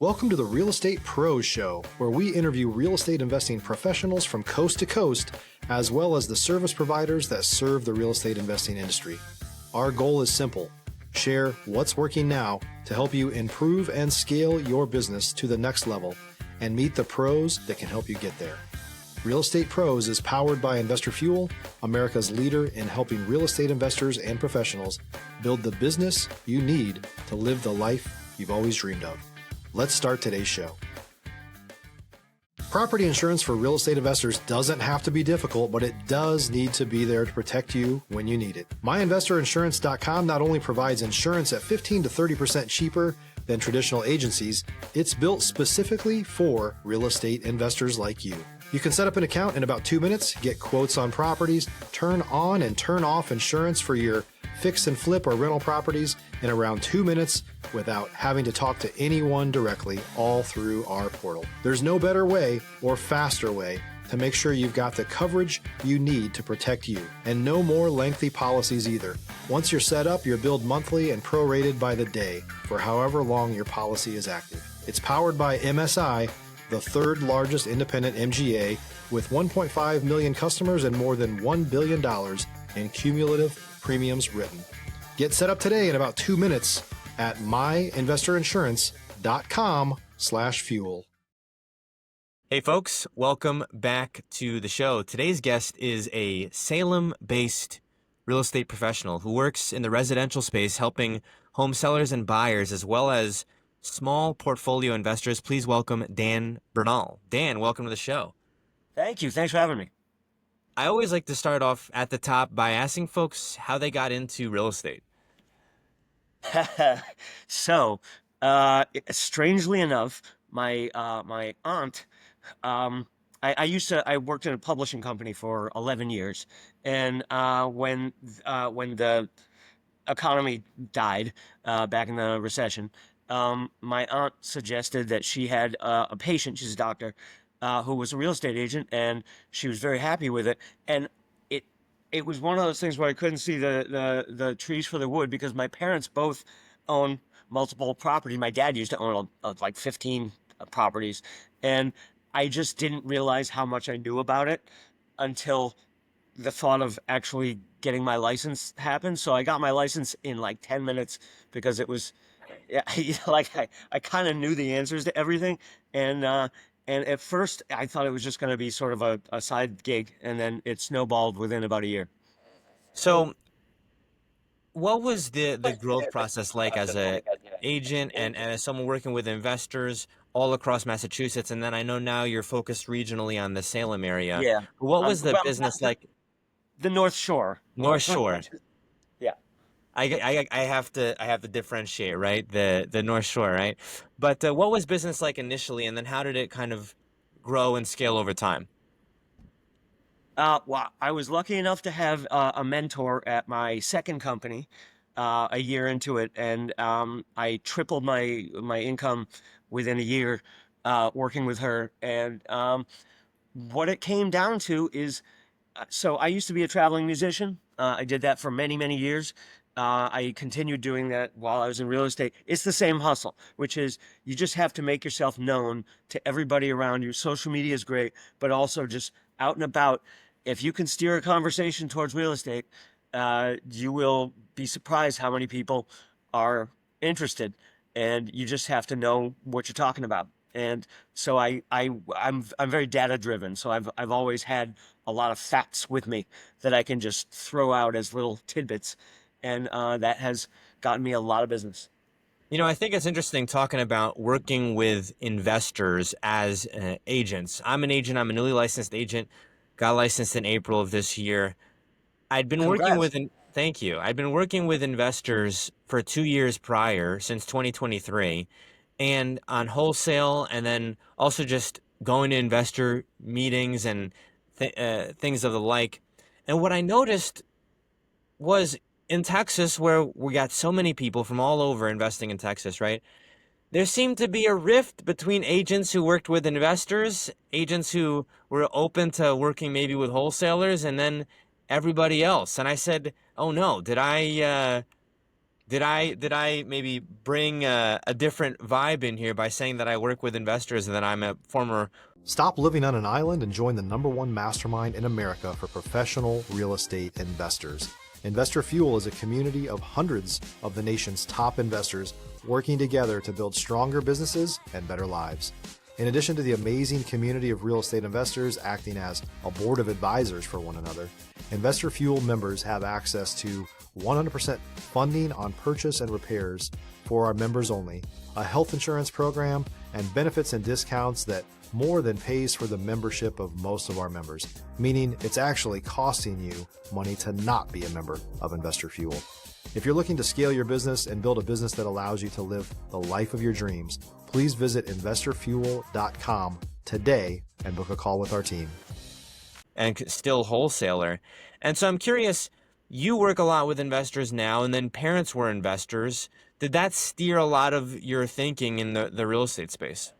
Welcome to the Real Estate Pros Show, where we interview real estate investing professionals from coast to coast, as well as the service providers that serve the real estate investing industry. Our goal is simple: share what's working now to help you improve and scale your business to the next level and meet the pros that can help you get there. Real Estate Pros is powered by Investor Fuel, America's leader in helping real estate investors and professionals build the business you need to live the life you've always dreamed of. Let's start today's show. Property insurance for real estate investors doesn't have to be difficult, but it does need to be there to protect you when you need it. MyInvestorInsurance.com not only provides insurance at 15 to 30% cheaper than traditional agencies, it's built specifically for real estate investors like you. You can set up an account in about 2 minutes, get quotes on properties, turn on and turn off insurance for your fix and flip or rental properties in around 2 minutes without having to talk to anyone directly, all through our portal. There's no better way or faster way to make sure you've got the coverage you need to protect you, and no more lengthy policies either. Once you're set up, you're billed monthly and prorated by the day for however long your policy is active. It's powered by MSI, the third largest independent MGA, with 1.5 million customers and more than $1 billion in cumulative premiums written. Get set up today in about 2 minutes at myinvestorinsurance.com/fuel. Hey folks, welcome back to the show. Today's guest is a Salem-based real estate professional who works in the residential space helping home sellers and buyers as well as small portfolio investors. Please welcome Dan Bernal. Dan, welcome to the show. Thank you. Thanks for having me. I always like to start off at the top by asking folks how they got into real estate. So, strangely enough, my aunt, I worked in a publishing company for 11 years, and when the economy died back in the recession, my aunt suggested that she had a patient, she's a doctor, who was a real estate agent, and she was very happy with it. And it was one of those things where I couldn't see the trees for the wood, because my parents both own multiple property. My dad used to own like 15 properties, and I just didn't realize how much I knew about it until the thought of actually getting my license happened. So I got my license in like 10 minutes because it was, yeah, like I kind of knew the answers to everything. And at first, I thought it was just going to be sort of a side gig, and then it snowballed within about a year. So what was the growth process like as an agent and as someone working with investors all across Massachusetts? And then I know now you're focused regionally on the Salem area. Yeah. What was the Well, business like? The North Shore. North Shore. Yeah. I have to differentiate, right? The North Shore, right? But what was business like initially, and then how did it kind of grow and scale over time? Well, I was lucky enough to have a mentor at my second company a year into it, and I tripled my income within a year working with her. And what it came down to is, so I used to be a traveling musician. I did that for many, many years. I continued doing that while I was in real estate. It's the same hustle, which is you just have to make yourself known to everybody around you. Social media is great, but also just out and about. If you can steer a conversation towards real estate, you will be surprised how many people are interested, and you just have to know what you're talking about. And so I'm very data driven. So I've always had a lot of facts with me that I can just throw out as little tidbits. And that has gotten me a lot of business. You know, I think it's interesting talking about working with investors as agents. I'm an agent. I'm a newly licensed agent. Got licensed in April of this year. I'd been Congrats. working with, thank you. I'd been working with investors for 2 years prior, since 2023, and on wholesale, and then also just going to investor meetings and things of the like. And what I noticed was in Texas, where we got so many people from all over investing in Texas, right? There seemed to be a rift between agents who worked with investors, agents who were open to working maybe with wholesalers, and then everybody else. And I said, oh no, did I Did I maybe bring a different vibe in here by saying that I work with investors and that I'm a former? Stop living on an island and join the #1 mastermind in America for professional real estate investors. Investor Fuel is a community of hundreds of the nation's top investors working together to build stronger businesses and better lives. In addition to the amazing community of real estate investors acting as a board of advisors for one another, Investor Fuel members have access to 100% funding on purchase and repairs for our members only, a health insurance program, and benefits and discounts that more than pays for the membership of most of our members, meaning it's actually costing you money to not be a member of Investor Fuel. If you're looking to scale your business and build a business that allows you to live the life of your dreams, please visit investorfuel.com today and book a call with our team. And still wholesaler. And so I'm curious, you work a lot with investors now, and then parents were investors. Did that steer a lot of your thinking in the real estate space?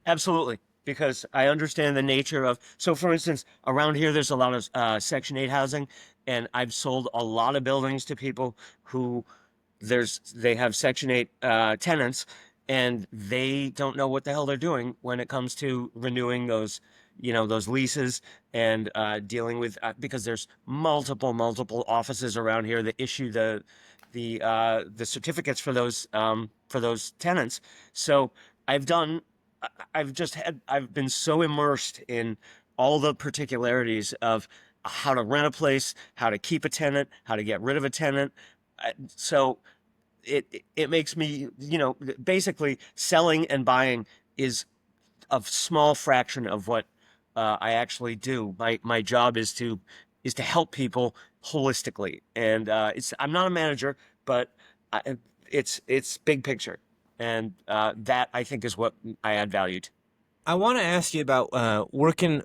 Absolutely, because I understand the nature of, so for instance, around here, there's a lot of Section 8 housing, and I've sold a lot of buildings to people who they have Section 8 tenants, and they don't know what the hell they're doing when it comes to renewing those, those leases and dealing with, because there's multiple offices around here that issue the certificates for those tenants. So I've done I've been so immersed in all the particularities of how to rent a place, how to keep a tenant, how to get rid of a tenant. So it makes me, basically selling and buying is a small fraction of what I actually do. My job is to help people holistically, and I'm not a manager, but it's big picture. And that, I think, is what I add value to. I want to ask you about working,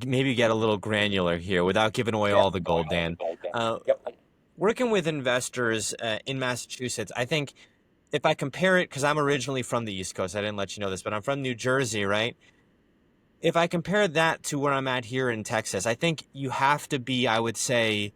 maybe get a little granular here without giving away all the gold, Dan. Yep. Working with investors in Massachusetts, I think if I compare it, because I'm originally from the East Coast, I didn't let you know this, but I'm from New Jersey, right? If I compare that to where I'm at here in Texas, I think you have to be, I would say,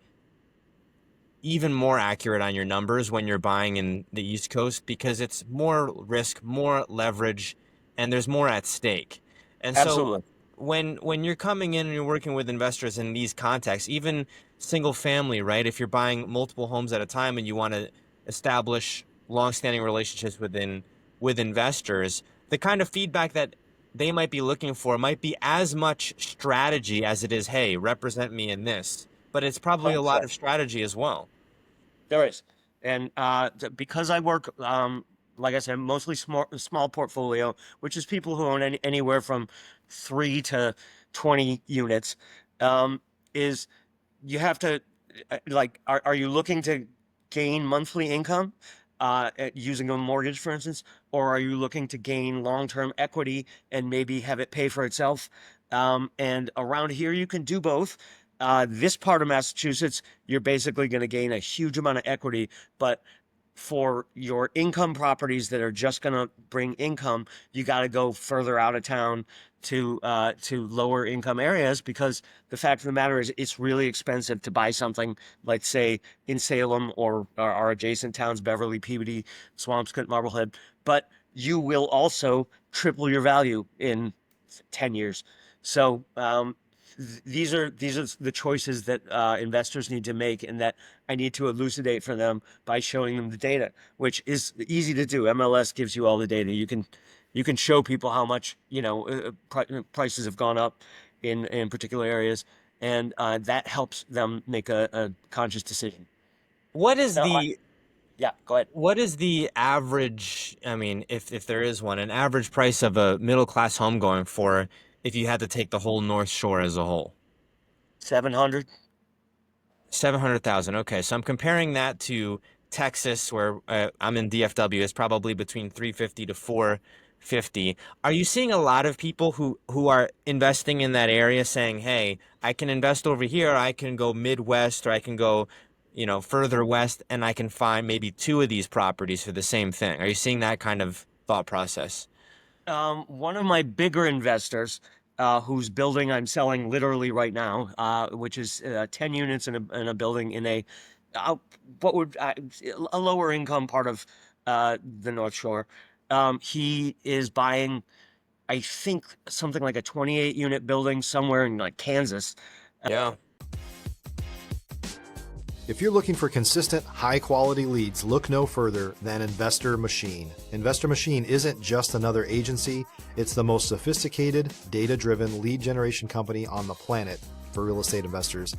even more accurate on your numbers when you're buying in the East Coast, because it's more risk, more leverage, and there's more at stake. And so Absolutely. when you're coming in and you're working with investors in these contexts, even single family, right? If you're buying multiple homes at a time and you want to establish long-standing relationships with investors, the kind of feedback that they might be looking for might be as much strategy as it is, hey, represent me in this. But it's probably a lot 100%. of strategy as well. There is. And because I work, like I said, mostly small portfolio, which is people who own anywhere from 3 to 20 units, is you have to, are you looking to gain monthly income using a mortgage, for instance, or are you looking to gain long-term equity and maybe have it pay for itself? And around here, you can do both. This part of Massachusetts, you're basically going to gain a huge amount of equity, but for your income properties that are just going to bring income, you got to go further out of town to lower income areas, because the fact of the matter is it's really expensive to buy something like, say, in Salem or our adjacent towns, Beverly, Peabody, Swampscott, Marblehead. But you will also triple your value in 10 years. So these are the choices that investors need to make, and that I need to elucidate for them by showing them the data, which is easy to do. MLS gives you all the data. You can show people how much prices have gone up in particular areas, and that helps them make a conscious decision. What is Now, the yeah, go ahead. what is the average, I mean, if there is one, an average price of a middle class home going for if you had to take the whole North Shore as a whole? 700. 700,000. Okay, so I'm comparing that to Texas, where I'm in DFW. It's probably between 350 to 450. Are you seeing a lot of people who are investing in that area saying, "Hey, I can invest over here. I can go Midwest, or I can go, further west, and I can find maybe two of these properties for the same thing"? Are you seeing that kind of thought process? One of my bigger investors, whose building I'm selling literally right now, which is 10 units in a building in a what would a lower income part of the North Shore. He is buying, I think, something like a 28 unit building somewhere in like Kansas. Yeah. If you're looking for consistent, high-quality leads, look no further than Investor Machine. Investor Machine isn't just another agency, it's the most sophisticated, data-driven lead generation company on the planet for real estate investors,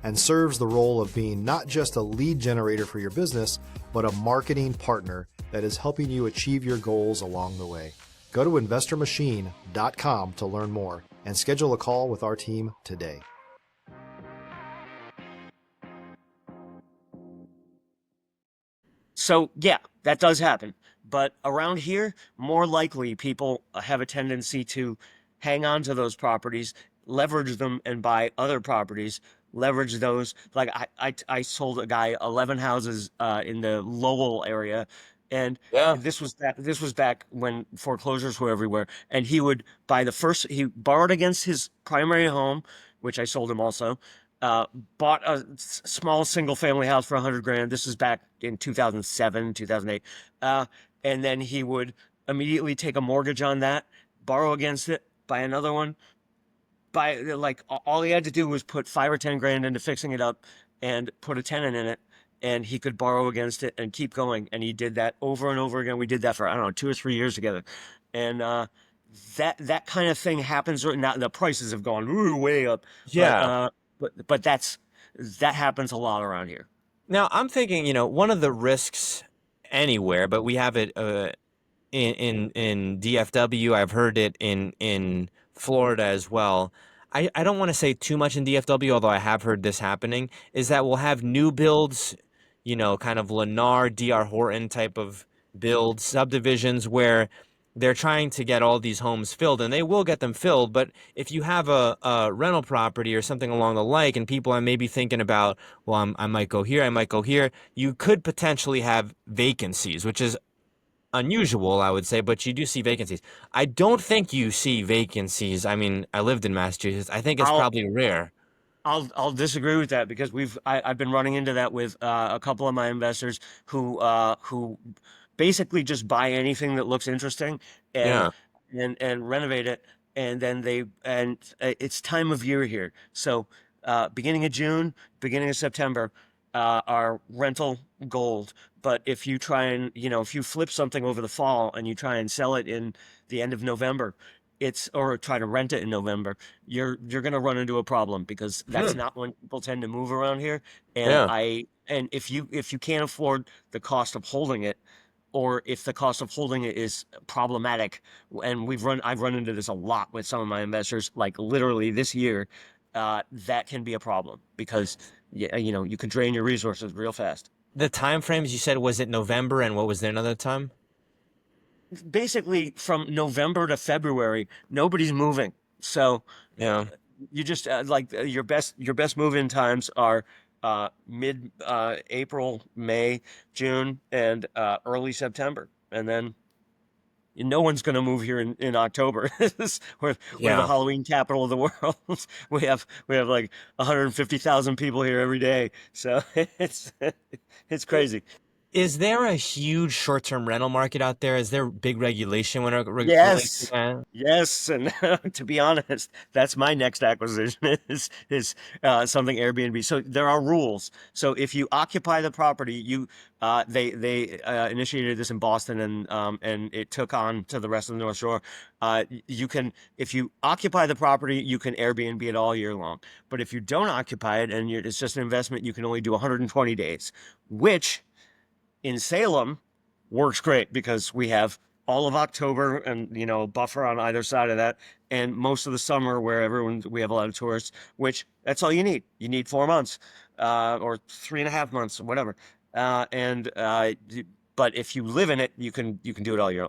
and serves the role of being not just a lead generator for your business, but a marketing partner that is helping you achieve your goals along the way. Go to investormachine.com to learn more and schedule a call with our team today. So yeah, that does happen. But around here, more likely people have a tendency to hang on to those properties, leverage them, and buy other properties. Leverage those. Like I sold a guy 11 houses in the Lowell area, and Yeah. this was back when foreclosures were everywhere. And he would buy the first. He borrowed against his primary home, which I sold him also. Uh, Bought a small single family house for 100 grand. This is back in 2007, 2008. And then he would immediately take a mortgage on that, borrow against it, buy another one. Buy like all he had to do was put 5 or 10 grand into fixing it up and put a tenant in it, and he could borrow against it and keep going. And he did that over and over again. We did that for, I don't know, 2 or 3 years together. And that kind of thing happens right now. The prices have gone way up, Yeah. but that happens a lot around here. Now, I'm thinking, one of the risks anywhere, but we have it in DFW. I've heard it in Florida as well. I don't want to say too much in DFW, although I have heard this happening, is that we'll have new builds, kind of Lennar, D.R. Horton type of build subdivisions where they're trying to get all these homes filled, and they will get them filled. But if you have a rental property or something along the like, and people are maybe thinking about, well, I might go here, I might go here, you could potentially have vacancies, which is unusual, I would say, but you do see vacancies. I don't think you see vacancies. I mean, I lived in Massachusetts. I think it's I'll probably rare. I'll disagree with that because I've been running into that with a couple of my investors who basically just buy anything that looks interesting and Yeah. and renovate it, and then it's time of year here. So beginning of June, beginning of September are rental gold. But if you try and if you flip something over the fall and you try and sell it in the end of November, it's or try to rent it in November, you're going to run into a problem because that's Hmm. not when people tend to move around here. And Yeah. if you can't afford the cost of holding it, or if the cost of holding it is problematic, and I've run into this a lot with some of my investors, like literally this year, that can be a problem because you can drain your resources real fast. The time frames you said, was it November, and what was there another time? Basically, from November to February, nobody's moving. So Yeah. you just your best move-in times are mid April, May, June, and early September, and then no one's going to move here in October. We're the Yeah. Halloween capital of the world. We have like 150,000 people here every day, so it's crazy. Is there a huge short-term rental market out there? Is there big regulation when it relates to Yes. that? Yes, and to be honest, that's my next acquisition is something Airbnb. So there are rules. So if you occupy the property, they initiated this in Boston, and it took on to the rest of the North Shore. You can, if you occupy the property, you can Airbnb it all year long. But if you don't occupy it and it's just an investment, you can only do 120 days, which in Salem works great because we have all of October and buffer on either side of that, and most of the summer where we have a lot of tourists, which that's all you need. You need 4 months, or 3.5 months, whatever. But if you live in it, you can do it all year.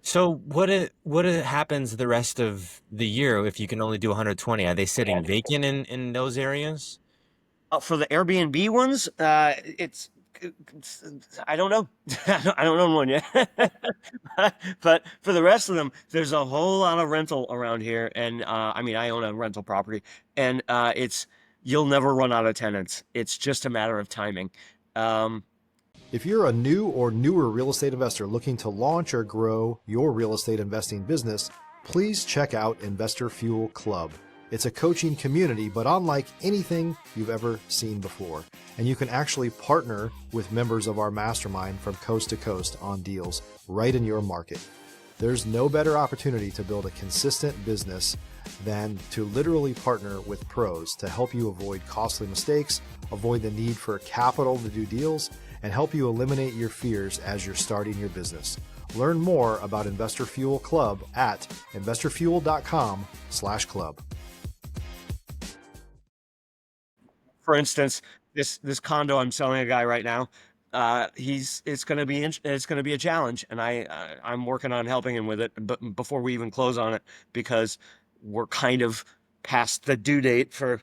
So what happens the rest of the year if you can only do 120? Are they sitting vacant in those areas? For the Airbnb ones, I don't know. I don't own one yet. But for the rest of them, there's a whole lot of rental around here, and I mean, I own a rental property, and it's you'll never run out of tenants. It's just a matter of timing. Um, If you're a new or newer real estate investor looking to launch or grow your real estate investing business, please check out Investor Fuel Club. It's a coaching community, but unlike anything you've ever seen before. And you can actually partner with members of our mastermind from coast to coast on deals right in your market. There's no better opportunity to build a consistent business than to literally partner with pros to help you avoid costly mistakes, avoid the need for capital to do deals, and help you eliminate your fears as you're starting your business. Learn more about Investor Fuel Club at investorfuel.com/club. for instance, this condo I'm selling a guy right now, it's going to be a challenge, and I'm working on helping him with it, but before we even close on it, because we're kind of past the due date for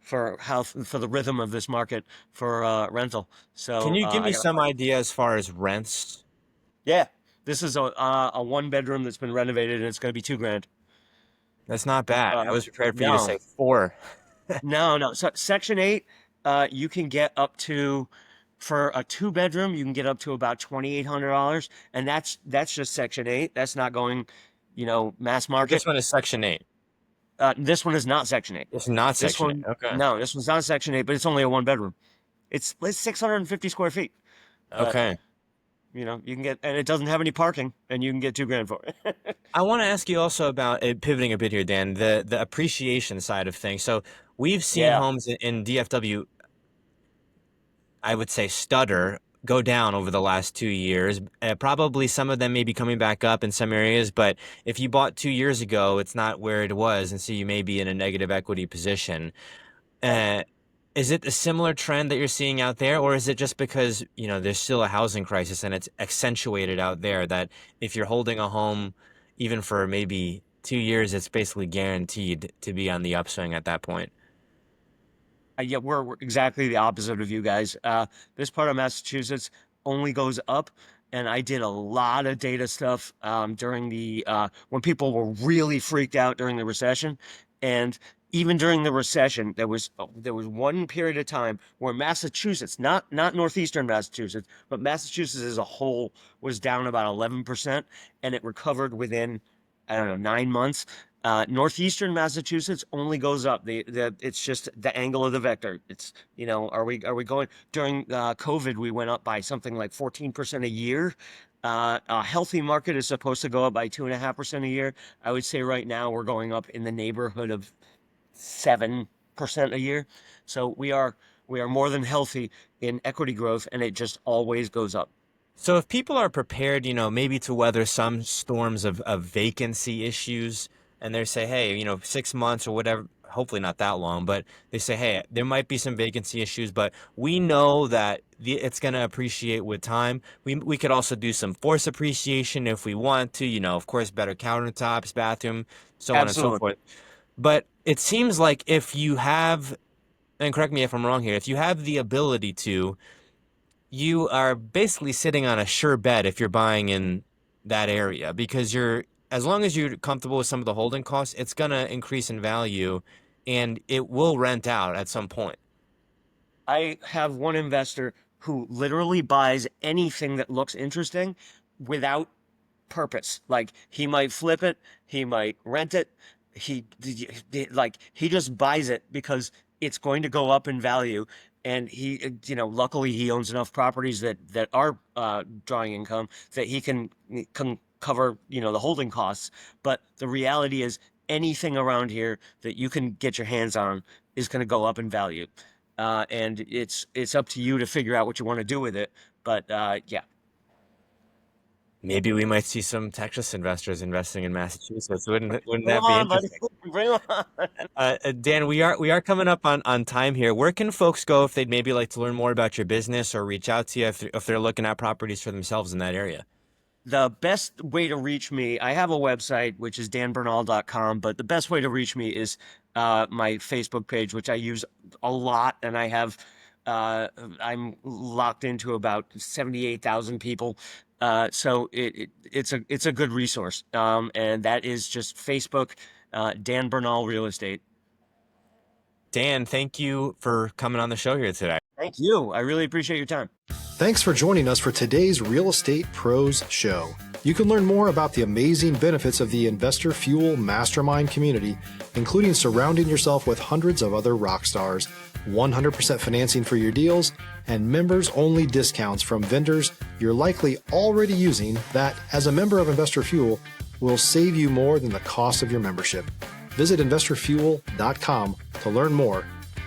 the rhythm of this market for rental. Can So you give I me got some idea as far as rents? yeah, this is a one bedroom that's been renovated, and it's going to be $2,000. That's not bad. I was prepared for you to No, say 4. no. So Section 8, you can get up to, for a two bedroom, you can get up to about $2,800, and that's just Section 8. That's not going, mass market. This one is Section 8. This one is not Section 8. It's not This Section 8. one, Okay. no, this one's not Section 8, but it's only a one bedroom. It's 650 square feet, but Okay. you can get, and it doesn't have any parking, and you can get $2,000 for it. I want to ask you also about pivoting a bit here, Dan, the appreciation side of things. So we've seen Yeah, homes in DFW, I would say, go down over the last 2 years. Probably some of them may be coming back up in some areas, but if you bought 2 years ago, it's not where it was, and so you may be in a negative equity position. yeah. Uh, is it a similar trend that you're seeing out there, or is it just because, there's still a housing crisis and it's accentuated out there that if you're holding a home even for maybe 2 years, it's basically guaranteed to be on the upswing at that point? Yeah, we're exactly the opposite of you guys. This part of Massachusetts only goes up, and I did a lot of data stuff during the when people were really freaked out during the recession, and even during the recession, there was one period of time where Massachusetts, not northeastern Massachusetts, but Massachusetts as a whole was down about 11%, and it recovered within, I don't know, 9 months. Northeastern Massachusetts only goes up. It's just the angle of the vector. It's, are we going during COVID? We went up by something like 14% a year. A healthy market is supposed to go up by 2.5% a year. I would say right now we're going up in the neighborhood of 7% a year. So we are more than healthy in equity growth, and it just always goes up. So if people are prepared, maybe to weather some storms of vacancy issues, and they say, hey, 6 months or whatever, hopefully not that long, but they say, hey, there might be some vacancy issues, but we know that it's going to appreciate with time. We could also do some force appreciation if we want to, of course, better countertops, bathroom, so on and so Absolutely. forth. But it seems like if you have, and correct me if I'm wrong here, if you have the ability to, you are basically sitting on a sure bet if you're buying in that area because as long as you're comfortable with some of the holding costs, it's going to increase in value and it will rent out at some point. I have one investor who literally buys anything that looks interesting without purpose. Like he might flip it, he might rent it. He just buys it because it's going to go up in value. And luckily he owns enough properties that are drawing income that he can cover, the holding costs. But the reality is anything around here that you can get your hands on is going to go up in value. And it's up to you to figure out what you want to do with it. But yeah. Maybe we might see some Texas investors investing in Massachusetts. Wouldn't Bring that 'em be on, buddy. interesting? Bring 'em on. Dan, we are coming up on time here. Where can folks go if they'd maybe like to learn more about your business or reach out to you if they're looking at properties for themselves in that area? The best way to reach me, I have a website, which is danbernal.com, but the best way to reach me is my Facebook page, which I use a lot, and I'm locked into about 78,000 people. So it's a good resource. And that is just Facebook, Dan Bernal Real Estate. Dan, thank you for coming on the show here today. Thank you. I really appreciate your time. Thanks for joining us for today's Real Estate Pros Show. You can learn more about the amazing benefits of the Investor Fuel Mastermind community, including surrounding yourself with hundreds of other rock stars, 100% financing for your deals, and members-only discounts from vendors you're likely already using that, as a member of Investor Fuel, will save you more than the cost of your membership. Visit investorfuel.com to learn more.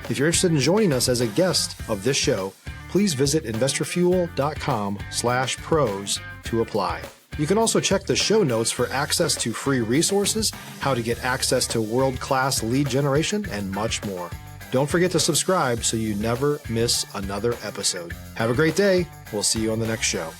If you're interested in joining us as a guest of this show, please visit investorfuel.com/pros to apply. You can also check the show notes for access to free resources, how to get access to world-class lead generation, and much more. Don't forget to subscribe so you never miss another episode. Have a great day. We'll see you on the next show.